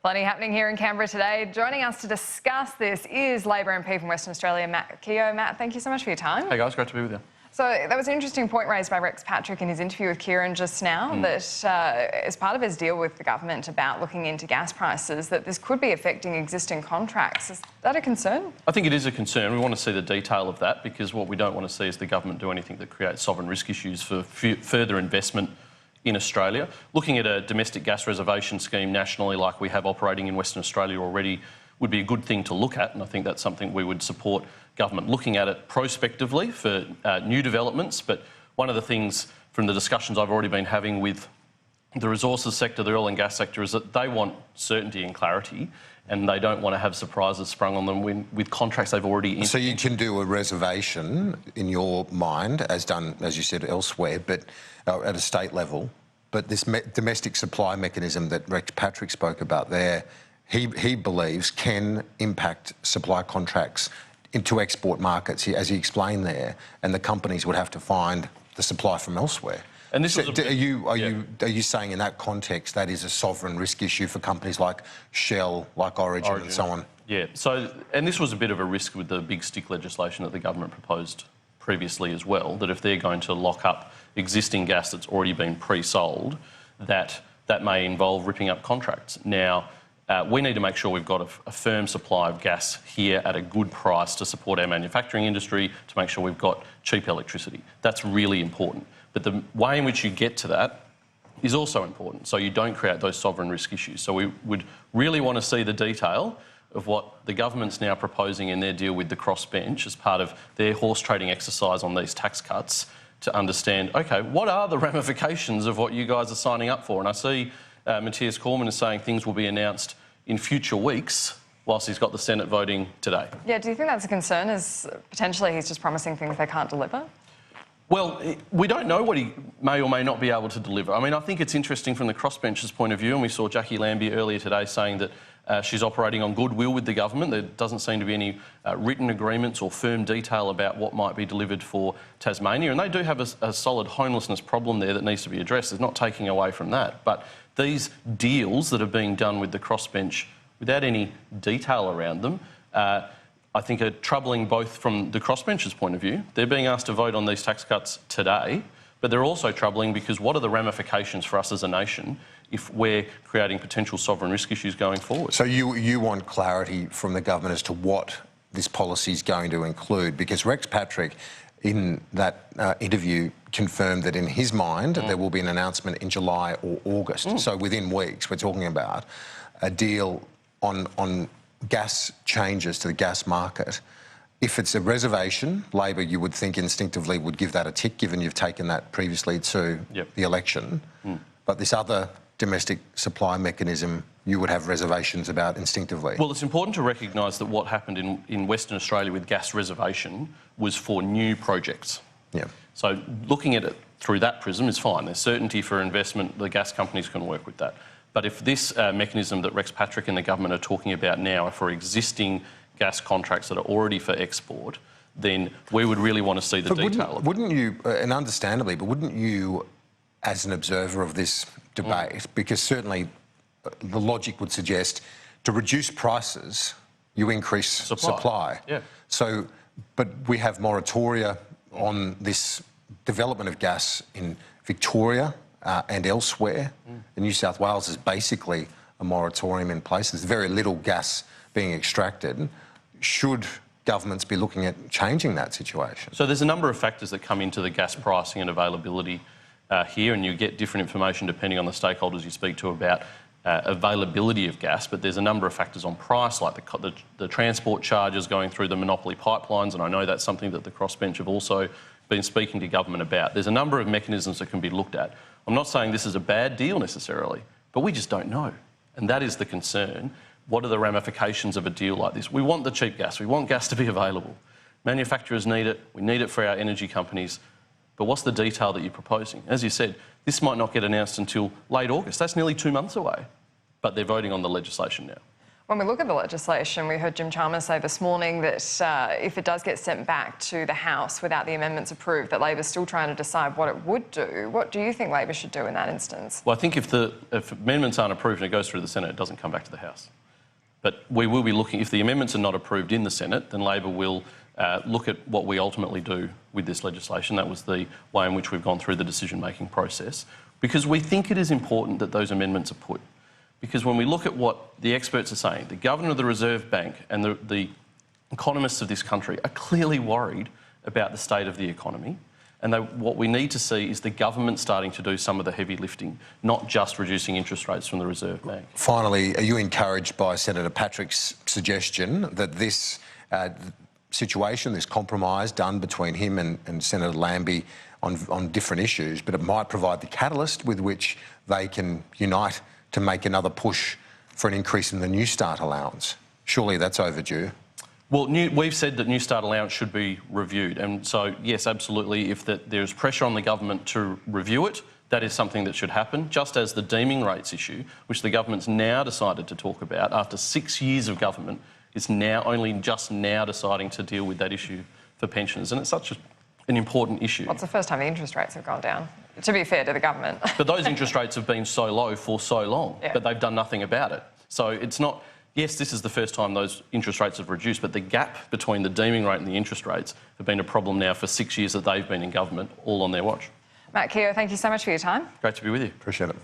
Plenty happening here in Canberra today. Joining us to discuss this is Labor MP from Western Australia, Matt Keogh. Matt, thank you so much for your time. Hey guys, great to be with you. So that was an interesting point raised by Rex Patrick in his interview with Kieran just now, that as part of his deal with the government about looking into gas prices, that this could be affecting existing contracts. Is that a concern? I think it is a concern. We want to see the detail of that because what we don't want to see is the government do anything that creates sovereign risk issues for further investment in Australia. Looking at a domestic gas reservation scheme nationally like we have operating in Western Australia already would be a good thing to look at, and I think that's something we would support government looking at it prospectively for new developments. But one of the things from the discussions I've already been having with the resources sector, the oil and gas sector, is that they want certainty and clarity, and they don't want to have surprises sprung on them with contracts they've already... So you can do a reservation in your mind, as done, as you said, elsewhere, but at a state level, but this domestic supply mechanism that Rex Patrick spoke about there, he believes can impact supply contracts into export markets, as he explained there, and the companies would have to find the supply from elsewhere. And this are you saying in that context that is a sovereign risk issue for companies like Shell, like Origin and so on? Yeah. So, and this was a bit of a risk with the big stick legislation that the government proposed previously as well, that if they're going to lock up existing gas that's already been pre-sold, that may involve ripping up contracts. Now, we need to make sure we've got a firm supply of gas here at a good price to support our manufacturing industry, to make sure we've got cheap electricity. That's really important. But the way in which you get to that is also important, so you don't create those sovereign risk issues. So we would really want to see the detail of what the government's now proposing in their deal with the crossbench as part of their horse trading exercise on these tax cuts, to understand, OK, what are the ramifications of what you guys are signing up for? And I see Matthias Cormann is saying things will be announced in future weeks, whilst he's got the Senate voting today. Yeah, do you think that's a concern, as potentially he's just promising things they can't deliver? Well, we don't know what he may or may not be able to deliver. I mean, I think it's interesting from the crossbench's point of view, and we saw Jackie Lambie earlier today saying that she's operating on goodwill with the government. There doesn't seem to be any written agreements or firm detail about what might be delivered for Tasmania, and they do have a solid homelessness problem there that needs to be addressed. There's not taking away from that. But these deals that are being done with the crossbench without any detail around them, I think are troubling both from the crossbench's point of view. They're being asked to vote on these tax cuts today, but they're also troubling because what are the ramifications for us as a nation if we're creating potential sovereign risk issues going forward? So you want clarity from the government as to what this policy is going to include, because Rex Patrick in that interview confirmed that in his mind there will be an announcement in July or August. So within weeks we're talking about a deal on gas changes to the gas market. If it's a reservation, Labor, you would think instinctively would give that a tick, given you've taken that previously to the election. But this other domestic supply mechanism, you would have reservations about instinctively. Well, it's important to recognise that what happened in Western Australia with gas reservation was for new projects. So looking at it through that prism is fine. There's certainty for investment. The gas companies can work with that. But if this mechanism that Rex Patrick and the government are talking about now are for existing gas contracts that are already for export, then we would really want to see the detail. Wouldn't you, and understandably, but wouldn't you, as an observer of this debate, because certainly the logic would suggest to reduce prices, you increase supply. So, but we have moratoria on this development of gas in Victoria and elsewhere. In New South Wales is basically a moratorium in place. There's very little gas being extracted. Should governments be looking at changing that situation? So there's a number of factors that come into the gas pricing and availability here, and you get different information depending on the stakeholders you speak to about availability of gas, but there's a number of factors on price, like the transport charges going through the monopoly pipelines, and I know that's something that the crossbench have also been speaking to government about. There's a number of mechanisms that can be looked at. I'm not saying this is a bad deal necessarily, but we just don't know, and that is the concern. What are the ramifications of a deal like this? We want the cheap gas. We want gas to be available. Manufacturers need it. We need it for our energy companies. But what's the detail that you're proposing? As you said, this might not get announced until late August. That's nearly 2 months away. But they're voting on the legislation now. When we look at the legislation, we heard Jim Chalmers say this morning that if it does get sent back to the House without the amendments approved, that Labor's still trying to decide what it would do. What do you think Labor should do in that instance? Well, I think if amendments aren't approved and it goes through the Senate, it doesn't come back to the House. But we will be looking, if the amendments are not approved in the Senate, then Labor will look at what we ultimately do with this legislation. That was the way in which we've gone through the decision-making process, because we think it is important that those amendments are put. Because when we look at what the experts are saying, the Governor of the Reserve Bank and the economists of this country are clearly worried about the state of the economy. And what we need to see is the government starting to do some of the heavy lifting, not just reducing interest rates from the Reserve Bank. Finally, are you encouraged by Senator Patrick's suggestion that this situation, this compromise done between him and Senator Lambie on different issues, but it might provide the catalyst with which they can unite to make another push for an increase in the New Start allowance? Surely that's overdue. Well, we've said that New Start allowance should be reviewed. And so, yes, absolutely, if there's pressure on the government to review it, that is something that should happen, just as the deeming rates issue, which the government's now decided to talk about after 6 years of government, is now only just now deciding to deal with that issue for pensioners. And it's such an important issue. Well, it's the first time the interest rates have gone down, to be fair to the government. But those interest rates have been so low for so long, but they've done nothing about it. So it's not... Yes, this is the first time those interest rates have reduced, but the gap between the deeming rate and the interest rates have been a problem now for 6 years that they've been in government, all on their watch. Matt Keogh, thank you so much for your time. Great to be with you. Appreciate it.